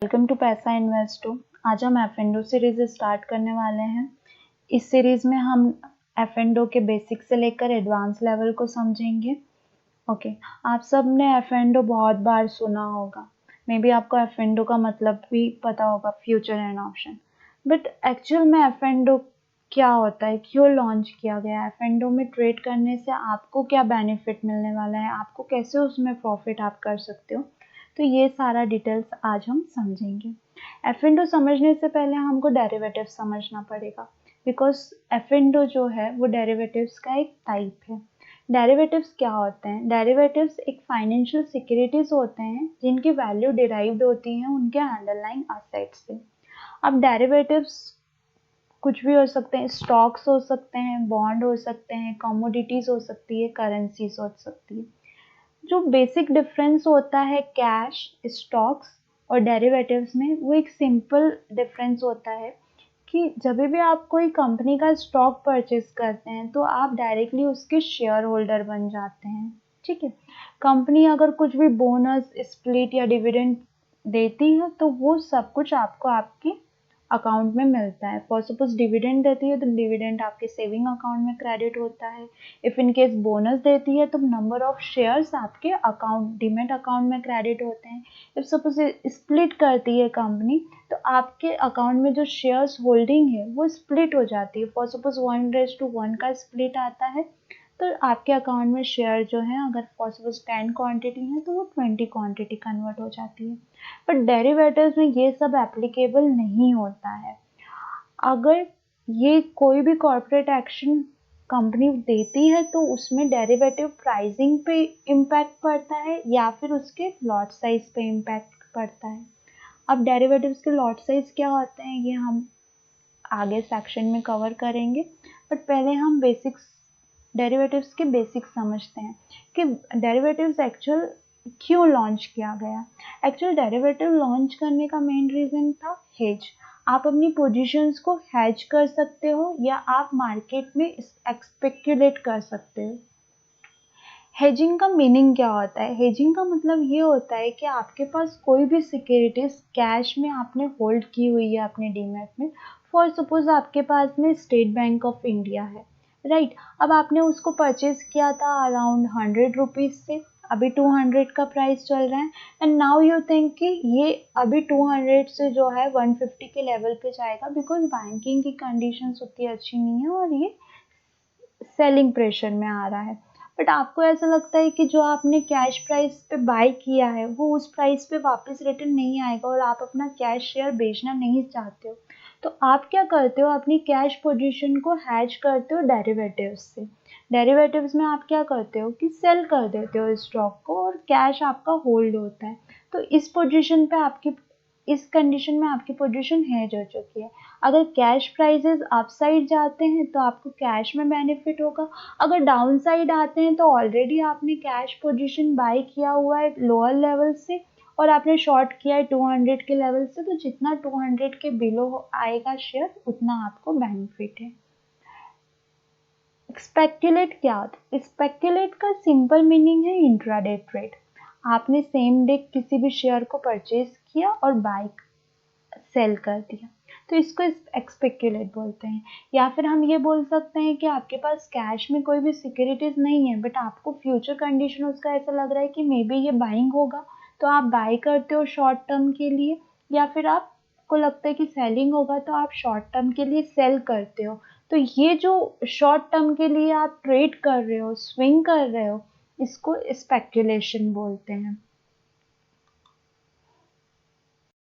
Welcome to पैसा इन्वेस्टो। आज हम एफ सीरीज स्टार्ट करने वाले हैं। इस सीरीज में हम एफ के बेसिक से लेकर एडवांस लेवल को समझेंगे। ओके, आप सब ने एफ बहुत बार सुना होगा। मे बी आपको एफ का मतलब भी पता होगा, future and option. But actual में एफ क्या होता है, क्यों लॉन्च किया गया है, एफ में ट्रेड करने से आपको क्या बेनिफिट मिलने वाला है, आपको कैसे उसमें प्रॉफिट आप कर सकते हो, तो ये सारा डिटेल्स आज हम समझेंगे। एफ समझने से पहले हमको डेरिवेटिव समझना पड़ेगा, बिकॉज एफ जो है वो डेरिवेटिव्स का एक टाइप है। डेरिवेटिव्स क्या होते हैं? डेरिवेटिव्स एक फाइनेंशियल सिक्योरिटीज होते हैं जिनकी वैल्यू डिराइव्ड होती है उनके अंडरलाइंग एसेट्स से। अब डेरिवेटिव्स कुछ भी हो सकते हैं, स्टॉक्स हो सकते हैं, बॉन्ड हो सकते हैं, कमोडिटीज हो सकती है, करेंसीज हो सकती है। जो बेसिक डिफरेंस होता है कैश, स्टॉक्स और डेरिवेटिव्स में, वो एक सिंपल डिफरेंस होता है कि जब भी आप कोई कंपनी का स्टॉक परचेज करते हैं तो आप डायरेक्टली उसके शेयर होल्डर बन जाते हैं। ठीक है, कंपनी अगर कुछ भी बोनस, स्प्लिट या डिविडेंड देती है तो वो सब कुछ आपको आपके अकाउंट में मिलता है। फॉर सपोज डिविडेंड देती है तो डिविडेंड आपके सेविंग अकाउंट में क्रेडिट होता है। इफ इन केस बोनस देती है तो नंबर ऑफ शेयर्स आपके अकाउंट, डीमेट अकाउंट में क्रेडिट होते हैं। इफ सपोज स्प्लिट करती है कंपनी तो आपके अकाउंट में जो शेयर्स होल्डिंग है वो स्प्लिट हो जाती है। फॉर सपोज 1:1 का स्प्लिट आता है तो आपके अकाउंट में शेयर जो है, अगर फॉर सपोज 10 क्वांटिटी है तो वो 20 क्वांटिटी कन्वर्ट हो जाती है। बट डेरिवेटिव्स में ये सब एप्लीकेबल नहीं होता है। अगर ये कोई भी कॉर्पोरेट एक्शन कंपनी देती है तो उसमें डेरिवेटिव प्राइसिंग पे इम्पैक्ट पड़ता है या फिर उसके लॉट साइज पे इम्पैक्ट पड़ता है। अब डेरिवेटिव्स के लॉट साइज क्या होते हैं ये हम आगे सेक्शन में कवर करेंगे, बट पहले हम डेरिवेटिव्स के बेसिक्स समझते हैं कि डेरिवेटिव्स एक्चुअल क्यों लॉन्च किया गया। एक्चुअल डेरिवेटिव लॉन्च करने का मेन रीजन था हेज। आप अपनी पोजीशंस को हेज कर सकते हो या आप मार्केट में स्पेक्युलेट कर सकते हो। हेजिंग का मीनिंग क्या होता है? हेजिंग का मतलब ये होता है कि आपके पास कोई भी सिक्योरिटीज कैश में आपने होल्ड की हुई है अपने डीमैट में। फॉर सपोज आपके पास में स्टेट बैंक ऑफ इंडिया है, राइट। अब आपने उसको परचेज किया था अराउंड 100 रुपीज से, अभी 200 का प्राइस चल रहा है, एंड नाउ यू थिंक कि ये अभी 200 से जो है 150 के लेवल पे जाएगा, बिकॉज बैंकिंग की कंडीशंस उतनी अच्छी नहीं है और ये सेलिंग प्रेशर में आ रहा है। बट आपको ऐसा लगता है कि जो आपने कैश प्राइस पे बाय किया है वो उस प्राइस पे वापस रिटर्न नहीं आएगा और आप अपना कैश शेयर बेचना नहीं चाहते हो, तो आप क्या करते हो? अपनी कैश पोजीशन को हैज करते हो डेरिवेटिव्स से। डेरिवेटिव्स में आप क्या करते हो कि सेल कर देते हो स्टॉक को और कैश आपका होल्ड होता है। तो इस पोजीशन पे आपकी, इस कंडीशन में आपकी पोजीशन हेज हो चुकी है। अगर कैश प्राइसेस अपसाइड जाते हैं तो आपको कैश में बेनिफिट होगा, अगर डाउन साइड आते हैं तो ऑलरेडी आपने कैश पोजीशन बाय किया हुआ है लोअर लेवल से और आपने शॉर्ट किया है 200 के लेवल से, तो जितना 200 के बिलो आएगा शेयर उतना आपको बेनिफिट है। स्पेक्युलेट क्या होता है? स्पेक्युलेट का सिंपल मीनिंग है इंट्राडे ट्रेड। आपने सेम डे किसी भी शेयर को परचेज किया और बाय सेल कर दिया, तो इसको स्पेक्युलेट बोलते हैं। या फिर हम ये बोल सकते हैं कि आपके पास कैश में कोई भी सिक्योरिटीज नहीं है बट आपको फ्यूचर कंडीशन उसका ऐसा लग रहा है कि मे बी ये बाइंग होगा, तो आप बाय करते हो शॉर्ट टर्म के लिए, या फिर आपको लगता है कि सेलिंग होगा तो आप शॉर्ट टर्म के लिए सेल करते हो। तो ये जो शॉर्ट टर्म के लिए आप ट्रेड कर रहे हो, स्विंग कर रहे हो, इसको स्पेक्युलेशन बोलते हैं।